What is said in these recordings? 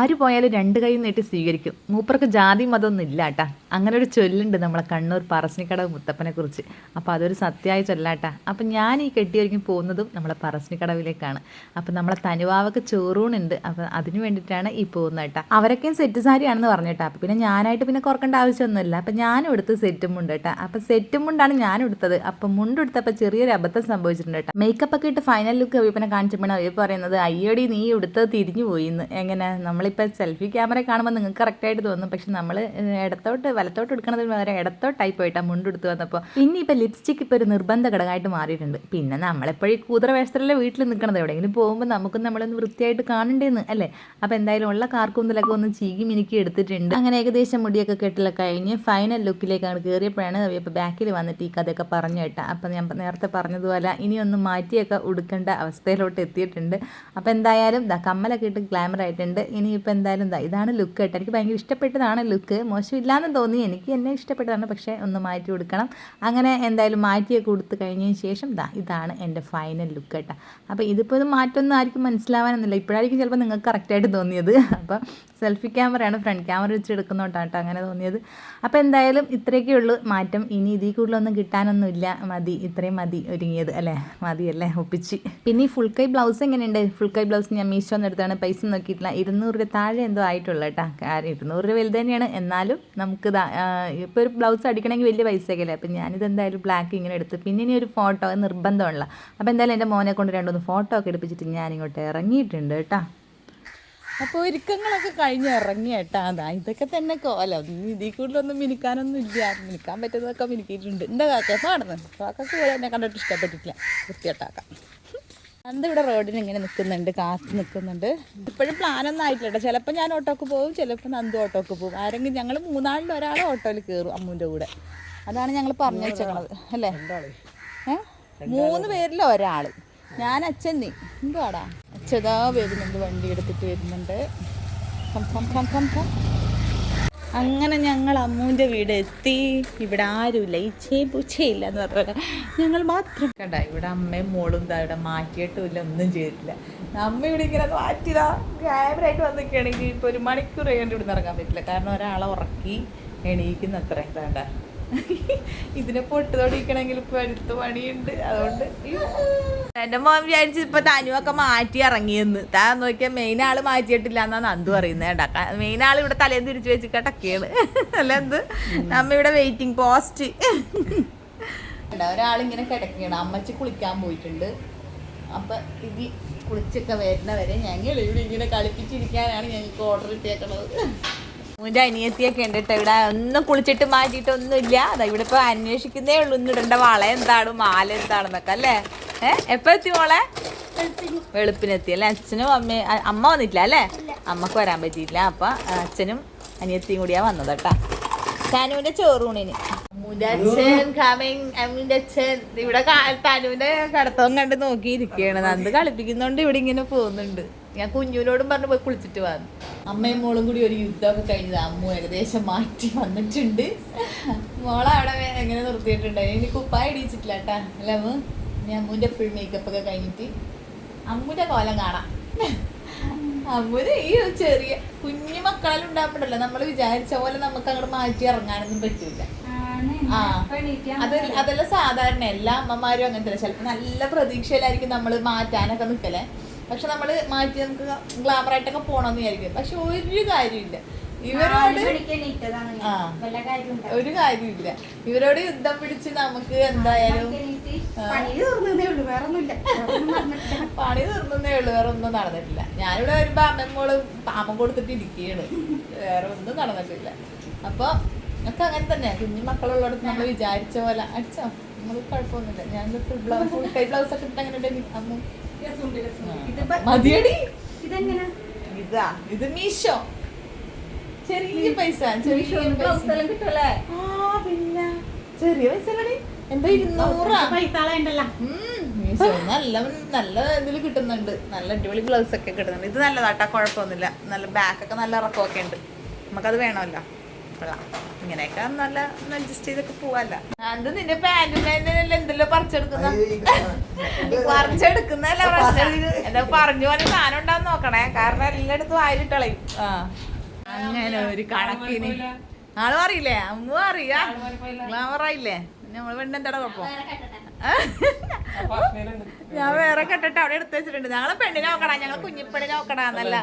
ആര് പോയാലും രണ്ട് കൈ നീട്ടി സ്വീകരിക്കും. മൂപ്പർക്ക് ജാതി മതമൊന്നും ഇല്ല കേട്ടാ. അങ്ങനെ ഒരു ചൊല്ലുണ്ട് നമ്മളെ കണ്ണൂർ പറശ്ശിനിക്കടവ് മുത്തപ്പനെ കുറിച്ച്. അപ്പോൾ അതൊരു സത്യമായ ചൊല്ലാട്ടാ. അപ്പം ഞാൻ ഈ കെട്ടിയൊരുങ്ങി പോകുന്നതും നമ്മളെ പറശ്ശിനിക്കടവിലേക്കാണ്. അപ്പം നമ്മളെ തനുവാവക്ക് ചോറൂണുണ്ട്. അപ്പം അതിന് വേണ്ടിയിട്ടാണ് ഈ പോകുന്നത് കേട്ടാ. അവരൊക്കെയും സെറ്റ് സാരിയാണെന്ന് പറഞ്ഞേട്ടാ. അപ്പം പിന്നെ ഞാനായിട്ട് പിന്നെ കുറക്കേണ്ട ആവശ്യമൊന്നുമില്ല. അപ്പം ഞാനും എടുത്ത് സെറ്റും മുണ്ട് കേട്ടാ. അപ്പം സെറ്റും മുണ്ടാണ് ഞാനും എടുത്തത്. അപ്പം മുണ്ടെടുത്തപ്പോൾ ചെറിയൊരു അബദ്ധം സംഭവിച്ചിട്ടുണ്ട് കേട്ടോ. മേക്കപ്പ് ഒക്കെ ഇട്ട് ഫൈനൽ ലുക്ക് അവിപ്പനെ കാണിച്ചപ്പോഴാണ് അവർ പറയുന്നത് അയ്യോടി നീ എടുത്തത് തിരിഞ്ഞു പോയിന്ന്. എങ്ങനെ നമ്മളിപ്പോൾ സെൽഫി ക്യാമറ കാണുമ്പോൾ നിങ്ങൾക്ക് കറക്റ്റായിട്ട് തോന്നും. പക്ഷെ നമ്മൾ ഇടത്തോട്ട് വലത്തോട്ട് എടുക്കണതിന് പകരം ഇടത്തോട്ടായി പോയിട്ടാണ് മുണ്ടെടുത്ത് വന്നപ്പോൾ. പിന്നെ ഇപ്പോൾ ലിപ്സ്റ്റിക്ക് ഇപ്പോൾ ഒരു നിർബന്ധ ഘടകമായിട്ട് മാറിയിട്ടുണ്ട്. പിന്നെ നമ്മളെപ്പോഴും കൂതറ വേഷത്തിലല്ലേ വീട്ടിൽ നിൽക്കണത്. എവിടെയെങ്കിലും പോകുമ്പോൾ നമുക്കും നമ്മളൊന്ന് വൃത്തിയായിട്ട് കാണണ്ടേന്ന് അല്ലേ. അപ്പോൾ എന്തായാലും ഉള്ള കാർക്കൂന്തലൊക്കെ ഒന്ന് ചീകി മിനുക്കി എടുത്തിട്ടുണ്ട്. അങ്ങനെ ഏകദേശം മുടിയൊക്കെ കെട്ടിലൊക്കെ കഴിഞ്ഞ് ഫൈനൽ ലുക്കിലേക്കാണ് കയറിയപ്പോഴാണ് ഇപ്പോൾ ബാക്കിൽ വന്നിട്ട് ഈ കഥയൊക്കെ പറഞ്ഞു കേട്ടാ. അപ്പം ഞാൻ നേരത്തെ പറഞ്ഞതുപോലെ ഇനിയൊന്ന് മാറ്റിയൊക്കെ ഉടുക്കേണ്ട അവസ്ഥയിലോട്ട് എത്തിയിട്ടുണ്ട്. അപ്പോൾ എന്തായാലും കമ്മലൊക്കെ ഇട്ട് ഗ്ലാമർ ആയിട്ടുണ്ട്. ഇനിയിപ്പോൾ എന്തായാലും ഇതാണ് ലുക്ക് കേട്ടോ. എനിക്ക് ഭയങ്കര ഇഷ്ടപ്പെട്ടതാണ് ലുക്ക്. മോശമില്ലാന്ന് തോന്നി, എനിക്ക് എന്നെ ഇഷ്ടപ്പെട്ടതാണ്. പക്ഷേ ഒന്ന് മാറ്റി കൊടുക്കണം. അങ്ങനെ എന്തായാലും മാറ്റിയൊക്കെ കൊടുത്ത് കഴിഞ്ഞതിന് ശേഷം ഇതാണ് എൻ്റെ ഫൈനൽ ലുക്ക് കേട്ടോ. അപ്പോൾ ഇതിപ്പോൾ ഇത് മാറ്റമൊന്നും ആർക്കും മനസ്സിലാവാനൊന്നുമില്ല. ഇപ്പോഴായിരിക്കും ചിലപ്പോൾ നിങ്ങൾക്ക് കറക്റ്റായിട്ട് തോന്നിയത്. അപ്പം സെൽഫി ക്യാമറയാണ്, ഫ്രണ്ട് ക്യാമറ വെച്ച് എടുക്കുന്നോണ്ടാണ് കേട്ടോ അങ്ങനെ തോന്നിയത്. അപ്പോൾ എന്തായാലും ഇത്രയൊക്കെ ഉള്ളൂ മാറ്റം. ഇനി ഇതിൽ കൂടുതലൊന്നും കിട്ടാനൊന്നുമില്ല. മതി, ഇത്രയും മതി ഒരുങ്ങിയത് അല്ലേ. മതിയല്ലേ ഒപ്പിച്ച്. പിന്നെ ഈ ഫുൾ കൈ ബ്ലൗസ് എങ്ങനെയുണ്ട്? ഫുൾ കൈ ബ്ലൗസ് ഞാൻ മീഷോന്ന് എടുത്താണ്. പൈസ നോക്കിയിട്ടില്ല. 200 രൂപ താഴെ എന്തോ ആയിട്ടുള്ളൂ കേട്ടോ. 200 രൂപ വലുത് തന്നെയാണ്. എന്നാലും നമുക്ക് ഇപ്പോൾ ഒരു ബ്ലൗസ് അടിക്കണമെങ്കിൽ വലിയ പൈസയൊക്കെ അല്ലേ. അപ്പം ഞാനിത് എന്തായാലും ബ്ലാക്ക് ഇങ്ങനെ എടുത്ത് പിന്നെ ഇനി ഒരു ഫോട്ടോ നിർബന്ധമുള്ള. അപ്പോൾ എന്തായാലും എൻ്റെ മോനെ കൊണ്ട് 2-3 ഫോട്ടോ ഒക്കെ എടുപ്പിച്ചിട്ട് ഞാനിങ്ങോട്ട് ഇറങ്ങിയിട്ടുണ്ട് കേട്ടോ. അപ്പോൾ ഒരുക്കങ്ങളൊക്കെ കഴിഞ്ഞ് ഇറങ്ങി കേട്ടാ. ഇതൊക്കെ തന്നെ കോലം. ഇതിൽ കൂടുതലൊന്നും മിനിക്കാനൊന്നും ഇല്ല. മിനിക്കാൻ പറ്റുന്നതൊക്കെ മിനിക്കിയിട്ടുണ്ട്. എന്താ കാക്ക പാടുന്നത്? കാക്കക്ക് പോലെ എന്നെ കണ്ടിട്ട് ഇഷ്ടപ്പെട്ടിട്ടില്ല. വൃത്തിയോട്ടാക്കാം. അന്ത് ഇവിടെ റോഡിന് ഇങ്ങനെ നിൽക്കുന്നുണ്ട്, കാത്ത് നിൽക്കുന്നുണ്ട്. ഇപ്പോഴും പ്ലാനൊന്നും ആയിട്ടില്ല കേട്ടോ. ചിലപ്പോൾ ഞാൻ ഓട്ടോക്ക് പോകും, ചിലപ്പോൾ നന്ദു ഓട്ടോക്ക് പോകും. ആരെങ്കിലും ഞങ്ങൾ 3 ഒരാൾ ഓട്ടോയിൽ കയറും അമ്മൂൻ്റെ കൂടെ. അതാണ് ഞങ്ങൾ പറഞ്ഞു വെച്ചേക്കണത് അല്ലേ. 3 പേരിൽ ഒരാൾ. ഞാൻ അച്ഛൻ നീ എന്തുവാടാ. അച്ഛതാ വരുന്നുണ്ട്, വണ്ടി എടുത്തിട്ട് വരുന്നുണ്ട്. അങ്ങനെ ഞങ്ങൾ അമ്മൂൻ്റെ വീട് എത്തി. ഇവിടെ ആരുമില്ല, ഈച്ചയും പൂച്ചയില്ല എന്ന് പറഞ്ഞാൽ ഞങ്ങൾ മാത്രം കണ്ട. ഇവിടെ അമ്മയും മോളും ഇവിടെ മാറ്റിയിട്ടുമില്ല, ഒന്നും ചെയ്തിട്ടില്ല. അമ്മ ഇവിടെ ഇങ്ങനെ മാറ്റിയതാ ക്യാമറയായിട്ട് വന്നിരിക്കുകയാണെങ്കിൽ ഇപ്പോൾ 1 മണിക്കൂർ കഴിയാണ്ട് ഇവിടെ നിന്ന് ഇറങ്ങാൻ പറ്റില്ല. കാരണം ഒരാളെ ഉറക്കി എണീക്കുന്ന അത്ര വേണ്ട. ഇതിനെ പൊട്ടുതൊടിക്കണമെങ്കിൽ ഇപ്പോൾ അടുത്ത പണിയുണ്ട്. അതുകൊണ്ട് എൻ്റെ മോൻ വിചാരിച്ച് ഇപ്പോൾ തനുവൊക്കെ മാറ്റി ഇറങ്ങിയെന്ന്. നോക്കിയാൽ മെയിൻ ആൾ മാറ്റിയിട്ടില്ല എന്നാണ് നന്ദു പറയുന്നത് കേട്ടാ. മെയിൻ ആൾ ഇവിടെ തലേന്ന് തിരിച്ചു വെച്ച് കേട്ടൊക്കെയാണ് അല്ല എന്ത്. നമ്മ ഇവിടെ വെയിറ്റിംഗ് പോസ്റ്റ്. ഒരാളിങ്ങനെ കിടക്കുകയാണ്. അമ്മച്ചി കുളിക്കാൻ പോയിട്ടുണ്ട്. അപ്പം ഇത് കുളിച്ചൊക്കെ വരുന്നവരെ ഞങ്ങൾ ഇവിടെ ഇങ്ങനെ കളിപ്പിച്ചിരിക്കാനാണ് ഞങ്ങൾക്ക് ഓർഡർ ഇട്ടേക്കണത്. മോൻ്റെ അനിയത്തിയൊക്കെ ഉണ്ട് കേട്ടോ. ഇവിടെ ഒന്നും കുളിച്ചിട്ട് മാറ്റിയിട്ടൊന്നുമില്ല. അതാ ഇവിടെ ഇപ്പോൾ അന്വേഷിക്കുന്നേ ഉള്ളൂ. ഇന്ന് ഇടേണ്ട വള എന്താണ്, മാല എന്താണെന്നൊക്കെ അല്ലേ. എപ്പോൾ എത്തി മോളെ? വെളുപ്പിനെത്തി അല്ലേ. അച്ഛനും അമ്മ വന്നിട്ടില്ല അല്ലേ. അമ്മക്ക് വരാൻ പറ്റിയില്ല. അപ്പം അച്ഛനും അനിയത്തിയും കൂടിയാണ് വന്നത് കേട്ടോ. തനുവിൻ്റെ ചോറൂണിന്. അമ്മൂൻ്റെ അച്ഛൻ കമ്മിങ്. അമ്മൂൻ്റെ അച്ഛൻ ഇവിടെ തനുവിൻ്റെ കടത്തവും കണ്ട് നോക്കിയിരിക്കുകയാണ്. നന്ദി കളിപ്പിക്കുന്നോണ്ട് ഇവിടെ ഇങ്ങനെ പോകുന്നുണ്ട്. ഞാൻ കുഞ്ഞുവിനോടും പറഞ്ഞ് പോയി കുളിച്ചിട്ട് വന്നു. അമ്മയും മോളും കൂടി ഒരു യുദ്ധമൊക്കെ കഴിഞ്ഞത്. അമ്മു ഏകദേശം മാറ്റി വന്നിട്ടുണ്ട്. മോളെ അവിടെ എങ്ങനെ നിർത്തിയിട്ടുണ്ട്. ഇനി കുപ്പായ ഇടിച്ചിട്ടില്ല കേട്ടാ അല്ലേ അമ്മു. ഇനി അമ്മൂൻ്റെ ഫുൾ മേക്കപ്പ് ഒക്കെ കഴിഞ്ഞിട്ട് അമ്മൂൻ്റെ കോലം കാണാം. അമ്മൂന് ഈ ചെറിയ കുഞ്ഞു മക്കളെല്ലാം ഉണ്ടാകുമ്പോഴല്ലോ നമ്മൾ വിചാരിച്ച പോലെ നമുക്ക് അങ്ങോട്ട് മാറ്റി ഇറങ്ങാനൊന്നും പറ്റൂല. അതെല്ലാം സാധാരണ എല്ലാ അമ്മമാരും അങ്ങനത്തെ. ചിലപ്പോൾ നല്ല പ്രതീക്ഷയിലായിരിക്കും നമ്മൾ മാറ്റാനൊക്കെ നിൽക്കലേ. പക്ഷെ നമ്മൾ മാറ്റി നമുക്ക് ഗ്ലാമറായിട്ടൊക്കെ പോകണമെന്ന് വിചാരിക്കും. പക്ഷെ ഒരു കാര്യമില്ല ഇവരോട്. ഒരു കാര്യമില്ല ഇവരോട് യുദ്ധം പിടിച്ച് നമുക്ക് എന്തായാലും പണി തീർന്നേ ഉള്ളൂ, വേറെ ഒന്നും നടന്നിട്ടില്ല. ഞാനിവിടെ വരുമ്പോ അമ്മമ്മോള് പാമ്പം കൊടുത്തിട്ട് ഇരിക്കുകയാണ്. വേറെ ഒന്നും നടന്നിട്ടില്ല. അപ്പൊ ഒക്കെ അങ്ങനെ തന്നെ. കുഞ്ഞു മക്കളുള്ളടത്ത് നമ്മൾ വിചാരിച്ച പോലെ അടിച്ചോ നമുക്ക് കുഴപ്പമൊന്നുമില്ല. ഞാൻ ഫുൾ കൈ ബ്ലൗസ് ഒക്കെ ഇട്ട് അങ്ങനെ അമ്മ മതിയടി. ഇതാ ഇത് മീഷോ. ചെറിയ പൈസ കിട്ടല്ലേ. പിന്നെ ചെറിയ പൈസ അല്ലടി. എന്താ 200 മീഷോ നല്ല ഇതിൽ കിട്ടുന്നുണ്ട്. നല്ല അടിപൊളി ബ്ലൗസ് ഒക്കെ കിട്ടുന്നുണ്ട്. ഇത് നല്ലതാട്ടാ, കുഴപ്പമൊന്നുമില്ല. നല്ല ബാക്കൊക്കെ നല്ല ഇറക്കമൊക്കെ ഉണ്ട്. നമുക്കത് വേണമല്ലോ. ഇങ്ങനെയൊക്കെ നല്ല അഡ്ജസ്റ്റ് ചെയ്തൊക്കെ പോവാല്ല. അത് നിന്റെ പാന്റിന്റെ എന്തെല്ലോ പറിച്ചെടുക്കുന്നല്ല പ്രശ്നം. എന്താ പറഞ്ഞു പോലെ സാധനം ഉണ്ടാന്ന് നോക്കണേ, കാരണം എല്ലായിടത്തും ആയിട്ടളയും. അങ്ങനെ ഒരു കണക്കിന് ആള് അറിയില്ലേ, അമ്മ അറിയാ, ഗ്ലാമറായില്ലേ. നമ്മള് പെണ്ണെന്താടാ കുഴപ്പം? ഞാൻ വേറെ കെട്ടിട്ട് അവിടെ എടുത്ത് വെച്ചിട്ടുണ്ട്. ഞങ്ങളെ പെണ്ണിനെ നോക്കണ, ഞങ്ങൾ കുഞ്ഞിപ്പെണ്ണിനെ നോക്കണന്നല്ല.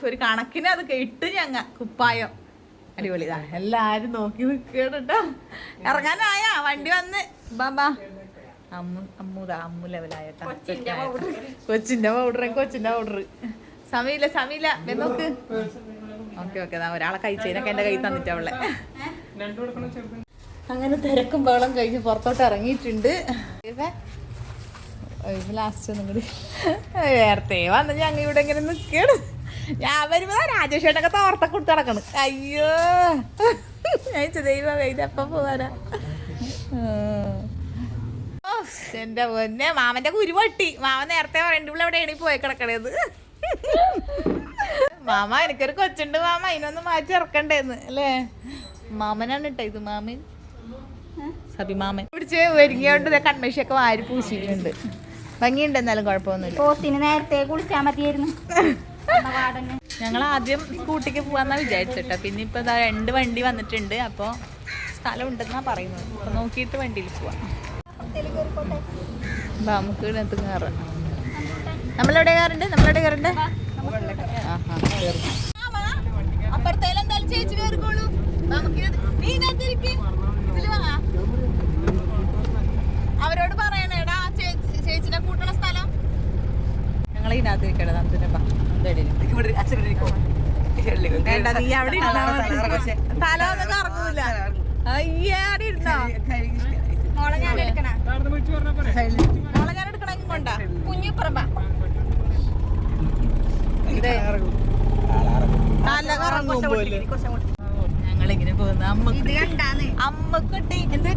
ഒരു കണക്കിന് അത് കേട്ട് ഞങ്ങ കുപ്പായം അടിപൊളി. എല്ലാരും നോക്കി നിൽക്കട്ടോ. ഇറങ്ങാനായ വണ്ടി വന്ന് ബാബാ അമ്മു ലെവലായിട്ടാ. കൊച്ചിന്റെ പൗഡർ സമീല നോക്ക്. ഓക്കെ ഒരാളെ കഴിച്ചതിനൊക്കെ എന്റെ കൈ തന്നിട്ടാ അവളെ. അങ്ങനെ തിരക്കും ബഹളം കഴിഞ്ഞ് പുറത്തോട്ട് ഇറങ്ങിയിട്ടുണ്ട്. ലാസ്റ്റ് ഒന്നും കൂടി നേരത്തെ വന്ന് ഞങ്ങൾ ഇവിടെ ഇങ്ങനെ നിൽക്കണം. ഞാൻ വരുമ്പോ രാജേഷേട്ടൊക്കെ തോർത്തൊക്കെ കൊടുത്ത് നടക്കണം. അയ്യോ ദൈവം ഇതെപ്പ പോവാനാ. എന്റെ പൊന്നെ മാമന്റെ കുരു പൊട്ടി. മാമൻ നേരത്തെ പറയണ്ട ഇവിടെ എവിടെയാണ് പോയി കിടക്കണേത്. മാമ എനിക്കൊരു കൊച്ചുണ്ട് മാമ, അതിനൊന്ന് മാറ്റി ഇറക്കണ്ടേന്ന് അല്ലേ. മാമനാണ് കേട്ടോ ഇത്, മാമൻ സബിമാമൻ പിടിച്ച് ഒരുങ്ങിയോണ്ട് കൺമേശയൊക്കെ വാരി പൂശിയിട്ടുണ്ട്. ഭംഗിയുണ്ട്, എന്നാലും കുഴപ്പമൊന്നുമില്ല. നേരത്തെ കുളിച്ചാൽ മതിയായിരുന്നു. ഞങ്ങൾ ആദ്യം സ്കൂട്ടിക്ക് പോവാന്നാ വിചാരിച്ചിട്ടോ. പിന്നെ ഇപ്പൊ 2 വണ്ടി വന്നിട്ടുണ്ട്. അപ്പോൾ സ്ഥലം ഉണ്ടെന്നാ പറയുന്നത്. അപ്പൊ നോക്കിയിട്ട് വണ്ടിയിൽ പോവാം. നമുക്ക് ഇതിനകത്ത് കയറാം. നമ്മളെവിടെ കയറണ്ട്? അപ്പുറത്തേലും എന്തായാലും ചേച്ചി കയറിക്കോളൂ. അവരോട് പറയണേടാ ചേച്ചിനെ കൂട്ടണ സ്ഥലം. ഞങ്ങൾ ഇതിനകത്ത് ഇരിക്കട്ടെ. വേണ്ട, നീ അവിടെ തല ഒന്നും കറങ്ങൂല. അയ്യേ അവിടെ ഇരുന്നോ? മോളെ ഞാൻ എടുക്കണമെങ്കിൽ കൊണ്ടാ കുഞ്ഞിപ്പറമ്പ ഞങ്ങളിങ്ങനെ പോകുന്ന അമ്മക്കുട്ടി എന്താ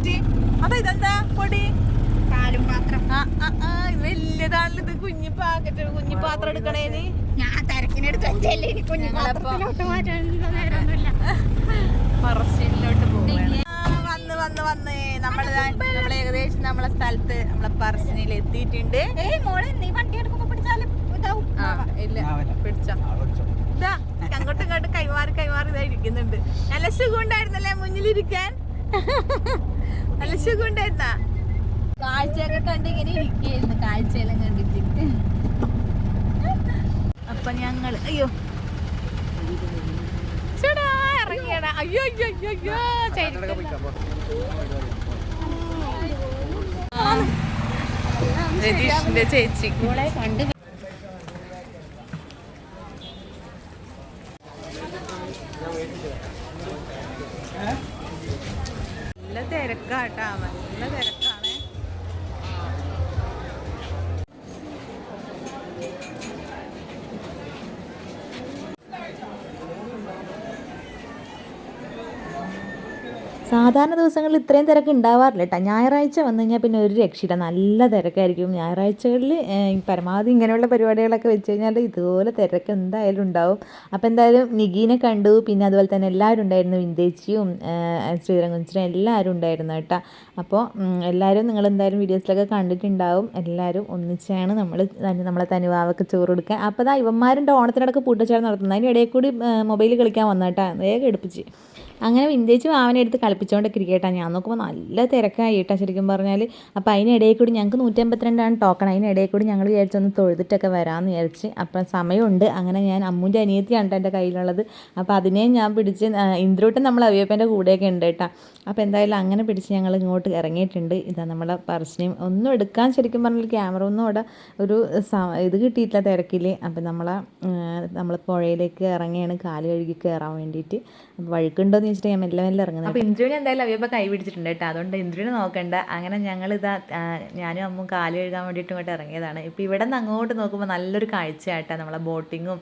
ഇതെന്താ പൊടി പാത്രം വലിയതാണല്ലോ ഇത്. കുഞ്ഞി പാത്രം എടുക്കണേന് ഞാൻ പറശ്ശിനിലോട്ട് പോകും. വന്ന് നമ്മൾ ഏകദേശം നമ്മളെ സ്ഥലത്ത് നമ്മളെ പറശ്ശിനിയിൽ എത്തിയിട്ടുണ്ട്. ഇതാ അങ്ങോട്ടും ഇങ്ങോട്ടും കൈമാറി ഇതായിരിക്കുന്നുണ്ട്. നല്ല സുഖം ഉണ്ടായിരുന്നല്ലേ മുന്നിലിരിക്കാൻ? നല്ല സുഖം ഉണ്ടായിരുന്ന കാഴ്ചയൊക്കെ കണ്ട് ഇങ്ങനെ ഇരിക്കുന്നു. കാഴ്ചയെല്ലാം കണ്ടിട്ട് അപ്പൊ ഞങ്ങള് അയ്യോ ചേടാ ഇറങ്ങിയടാ. അയ്യോ രതീഷിന്റെ ചേച്ചി കണ്ട് നല്ല തിരക്കാട്ടാ, നല്ല തിരക്കാണ്. സാധാരണ ദിവസങ്ങളിൽ ഇത്രയും തിരക്ക് ഉണ്ടാവാറില്ല കേട്ടോ. ഞായറാഴ്ച വന്നു കഴിഞ്ഞാൽ പിന്നെ ഒരു രക്ഷയില്ല, നല്ല തിരക്കായിരിക്കും. ഞായറാഴ്ചകളിൽ പരമാവധി ഇങ്ങനെയുള്ള പരിപാടികളൊക്കെ വെച്ച് കഴിഞ്ഞാൽ ഇതുപോലെ തിരക്ക് എന്തായാലും ഉണ്ടാവും. അപ്പോൾ എന്തായാലും നിഗീനെ കണ്ടു. പിന്നെ അതുപോലെ തന്നെ എല്ലാവരും ഉണ്ടായിരുന്നു, വിന്ദേച്ചിയും ശ്രീരംഗുഞ്ചനും എല്ലാവരും ഉണ്ടായിരുന്നു കേട്ടോ. അപ്പോൾ എല്ലാവരും നിങ്ങളെന്തായാലും വീഡിയോസിലൊക്കെ കണ്ടിട്ടുണ്ടാവും. എല്ലാവരും ഒന്നിച്ചാണ് നമ്മളെ തനുവാവൊക്കെ ചോറ് കൊടുക്കാൻ. അപ്പോൾ ഇവന്മാരുണ്ട് ഓണത്തിനടക്ക് പൂട്ടച്ചാറ് നടത്തുന്നത്. അതിൻ്റെ ഇടയിൽ കൂടി മൊബൈൽ കളിക്കാൻ വന്നു കേട്ടോ, വേഗം എടുപ്പിച്ച്. അങ്ങനെ വിന്ദേച്ച് മാവനെ എടുത്ത് കളിപ്പിച്ചുകൊണ്ടൊക്കെ ഇരിക്കട്ടാ. ഞാൻ നോക്കുമ്പോൾ നല്ല തിരക്കായി കേട്ടോ ശരിക്കും പറഞ്ഞാൽ. അപ്പോൾ അതിനിടയിൽ കൂടി ഞങ്ങൾക്ക് 152 ടോക്കൺ. അതിനിടയിൽ കൂടി ഞങ്ങൾ വിചാരിച്ചൊന്ന് തൊഴുതിട്ടൊക്കെ വരാമെന്ന് വിചാരിച്ച്. അപ്പം സമയമുണ്ട്. അങ്ങനെ ഞാൻ അമ്മൂൻ്റെ അനിയത്തിയാണ് എൻ്റെ കയ്യിലുള്ളത്. അപ്പോൾ അതിനെ ഞാൻ പിടിച്ച് ഇന്ദ്രൂട്ടൻ നമ്മൾ അവിയപ്പൻ്റെ കൂടെയൊക്കെ ഉണ്ട് കേട്ടോ. അപ്പോൾ എന്തായാലും അങ്ങനെ പിടിച്ച് ഞങ്ങൾ ഇങ്ങോട്ട് ഇറങ്ങിയിട്ടുണ്ട്. ഇതാ നമ്മളെ പറശ്ശിനിയും ഒന്നും എടുക്കാൻ ശരിക്കും പറഞ്ഞാൽ ക്യാമറ ഒന്നും അവിടെ ഒരു ഇത് കിട്ടിയിട്ടില്ല തിരക്കിൽ. അപ്പം നമ്മൾ പുഴയിലേക്ക് ഇറങ്ങിയാണ് കാല് കഴുകി കയറാൻ വേണ്ടിയിട്ട്. അപ്പോൾ വഴുക്കുണ്ടോയെന്ന് ചോദിച്ചിട്ട് ഞാൻ മെല്ലെ ഇറങ്ങുന്നത്. അപ്പോൾ ഇന്ദ്രുവിനെ എന്തായാലും അവിയപ്പോൾ കൈ പിടിച്ചിട്ടുണ്ട് കേട്ടോ, അതുകൊണ്ട് ഇന്ദ്രുവിനെ നോക്കണ്ട. അങ്ങനെ ഞങ്ങളിതാ ഞാനും അമ്മും കാല് കഴുകാൻ വേണ്ടിയിട്ട് ഇങ്ങോട്ട് ഇറങ്ങിയതാണ്. ഇപ്പോൾ ഇവിടെ നിന്ന് അങ്ങോട്ട് നോക്കുമ്പോൾ നല്ലൊരു കാഴ്ചയായിട്ടാണ്. നമ്മളെ ബോട്ടിങ്ങും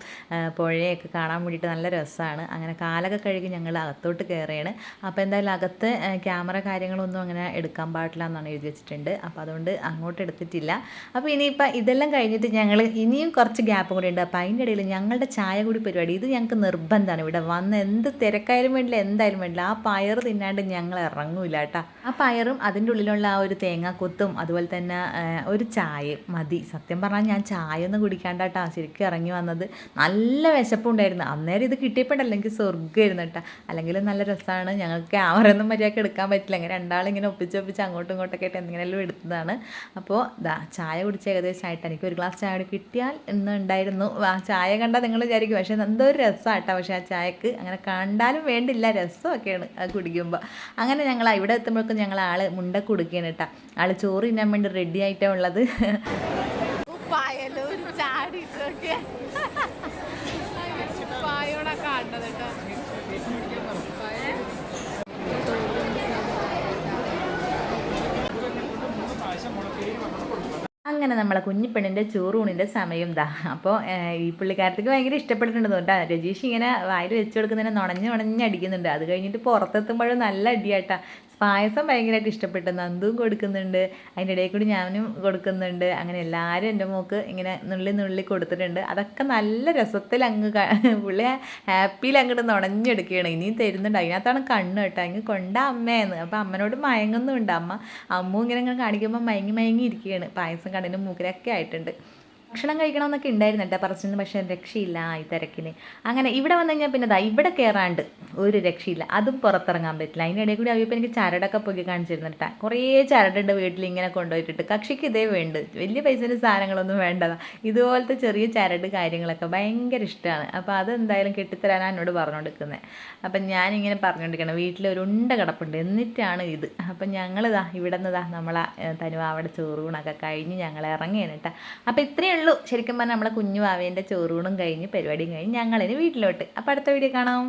പുഴയൊക്കെ കാണാൻ വേണ്ടിയിട്ട് നല്ല രസമാണ്. അങ്ങനെ കാലൊക്കെ കഴുകി ഞങ്ങൾ അകത്തോട്ട് കയറുകയാണ്. അപ്പോൾ എന്തായാലും അകത്ത് ക്യാമറ കാര്യങ്ങളൊന്നും അങ്ങനെ എടുക്കാൻ പാടില്ല എന്നാണ് എഴുതി വെച്ചിട്ടുണ്ട്. അപ്പോൾ അതുകൊണ്ട് അങ്ങോട്ട് എടുത്തിട്ടില്ല. അപ്പോൾ ഇനിയിപ്പോൾ ഇതെല്ലാം കഴിഞ്ഞിട്ട് ഞങ്ങൾ ഇനിയും കുറച്ച് ഗ്യാപ്പും കൂടി ഉണ്ട്. അപ്പോൾ അതിൻ്റെ ഇടയിൽ ഞങ്ങളുടെ ചായ കൂടി പരിപാടി ഇത് ഞങ്ങൾക്ക് നിർബന്ധമാണ്. ഇവിടെ വന്ന് എന്ത് തിരക്കായാലും വേണ്ടില്ല, എന്തായാലും വേണ്ടില്ല, ആ പയർ തിന്നാണ്ട് ഞങ്ങൾ ഇറങ്ങൂല കേട്ടോ. ആ പയറും അതിൻ്റെ ഉള്ളിലുള്ള ആ ഒരു തേങ്ങാക്കൊത്തും അതുപോലെ തന്നെ ഒരു ചായ മതി. സത്യം പറഞ്ഞാൽ ഞാൻ ചായ ഒന്നും കുടിക്കാണ്ടാട്ടാ ശരിക്കും ഇറങ്ങി വന്നത്. നല്ല വിശപ്പുണ്ടായിരുന്നു അന്നേരം. ഇത് കിട്ടിയപ്പോഴല്ല എനിക്ക് സ്വർഗ്ഗമായിരുന്നു കേട്ടോ. അല്ലെങ്കിൽ നല്ല രസമാണ്. ഞങ്ങൾക്ക് ക്യാമറയൊന്നും മര്യാദയ്ക്ക് എടുക്കാൻ പറ്റില്ല, അങ്ങനെ രണ്ടാളിങ്ങനെ ഒപ്പിച്ച് അങ്ങോട്ടും ഇങ്ങോട്ടൊക്കെ ആയിട്ട് എന്തെങ്കിലും എടുത്തതാണ്. അപ്പോൾ ചായ കുടിച്ച് ഏകദേശമായിട്ട് എനിക്ക് ഒരു ഗ്ലാസ് ചായ കൂടി കിട്ടിയാൽ ഇന്ന് ഉണ്ടായിരുന്നു. ആ ചായ കണ്ടാൽ നിങ്ങൾ വിചാരിക്കും, പക്ഷേ എന്തോ ഒരു രസമാട്ടോ. പക്ഷേ ആ ചായക്ക് അങ്ങനെ കണ്ടാലും വേണ്ടില്ല, രസമൊക്കെയാണ് അത് കുടിക്കുമ്പോൾ. അങ്ങനെ ഞങ്ങൾ ഇവിടെ എത്തുമ്പോഴേക്കും ഞങ്ങൾ ആൾ മുണ്ട കൊടുക്കുകയാണ് കേട്ടോ. ആൾ ചോറ് തിന്നാൻ വേണ്ടി റെഡി ആയിട്ടാണ് ഉള്ളത്. അങ്ങനെ നമ്മളെ കുഞ്ഞിപ്പെണ്ണിൻ്റെ ചോറൂണിൻ്റെ സമയം അപ്പോൾ ഈ പുള്ളിക്കാരത്തേക്ക് ഭയങ്കര ഇഷ്ടപ്പെട്ടിട്ടുണ്ട് കേട്ടോ. രജീഷ് ഇങ്ങനെ വായിൽ വെച്ച് കൊടുക്കുന്നതിനെ നുണഞ്ഞ് അടിക്കുന്നുണ്ട്. അത് കഴിഞ്ഞിട്ട് പുറത്തെത്തുമ്പോഴും നല്ല അടിയാട്ടാ. പായസം ഭയങ്കരമായിട്ട് ഇഷ്ടപ്പെട്ടു. നന്ദുവും കൊടുക്കുന്നുണ്ട്, അതിൻ്റെ ഇടയിൽ കൂടി ഞാനും കൊടുക്കുന്നുണ്ട്. അങ്ങനെ എല്ലാവരും എൻ്റെ മോൾക്ക് ഇങ്ങനെ നുള്ളി കൊടുത്തിട്ടുണ്ട്. അതൊക്കെ നല്ല രസത്തിൽ അങ്ങ് പുള്ളി ഹാപ്പിയിൽ അങ്ങോട്ട് നുണഞ്ഞെടുക്കുകയാണ്. ഇനിയും തരുന്നുണ്ട്. അതിനകത്താണ് കണ്ണ് കേട്ടോ. അങ്ങ് കൊണ്ട അമ്മയെന്ന്. അപ്പോൾ അമ്മനോട് മയങ്ങുന്നുണ്ട്. അമ്മ ഇങ്ങനെ കാണിക്കുമ്പോൾ മയങ്ങി ഇരിക്കുകയാണ്. പായസം കണ്ണിനും മൂക്കിലൊക്കെ ആയിട്ടുണ്ട്. ഭക്ഷണം കഴിക്കണമെന്നൊക്കെ ഉണ്ടായിരുന്നു കേട്ടോ പറച്ചിന്ന്, പക്ഷേ രക്ഷയില്ല ഈ തിരക്കിന്. അങ്ങനെ ഇവിടെ വന്നു കഴിഞ്ഞാൽ പിന്നെ ഇവിടെ കയറാണ്ട് ഒരു രക്ഷയില്ല, അതും പുറത്തിറങ്ങാൻ പറ്റില്ല. അതിനിടയിൽ കൂടി അവയപ്പോൾ എനിക്ക് ചരടൊക്കെ പൊക്കി കാണിച്ചിരുന്നു കേട്ടോ. കുറേ ചരടുണ്ട് വീട്ടിൽ ഇങ്ങനെ കൊണ്ടുപോയിട്ടിട്ട്. കക്ഷിക്ക് ഇതേ വേണ്ട, വലിയ പൈസേൻ്റെ സാധനങ്ങളൊന്നും വേണ്ടതാണ്. ഇതുപോലത്തെ ചെറിയ ചരട് കാര്യങ്ങളൊക്കെ ഭയങ്കര ഇഷ്ടമാണ്. അപ്പോൾ അതെന്തായാലും കെട്ടിത്തരാനാണ് എന്നോട് പറഞ്ഞുകൊണ്ടിരിക്കുന്നത്. അപ്പം ഞാനിങ്ങനെ പറഞ്ഞുകൊണ്ടിരിക്കണം, വീട്ടിലൊരു ഉണ്ട കിടപ്പുണ്ട് എന്നിട്ടാണ് ഇത്. അപ്പം ഞങ്ങളിതാ ഇവിടെ നിന്ന് നമ്മളെ തനുവാവിടെ ചോറൂണൊക്കെ കഴിഞ്ഞ് ഞങ്ങൾ ഇറങ്ങിയാണ് കേട്ടോ. അപ്പോൾ ഇത്രയേ ഉള്ളൂ ശരിക്കും പറഞ്ഞാൽ നമ്മളെ കുഞ്ഞു വാവേൻ്റെ ചോറൂണും കഴിഞ്ഞ് പരിപാടിയും കഴിഞ്ഞ് ഞങ്ങളിനി വീട്ടിലോട്ട്. അപ്പോൾ അടുത്ത വീഡിയോ കാണാം.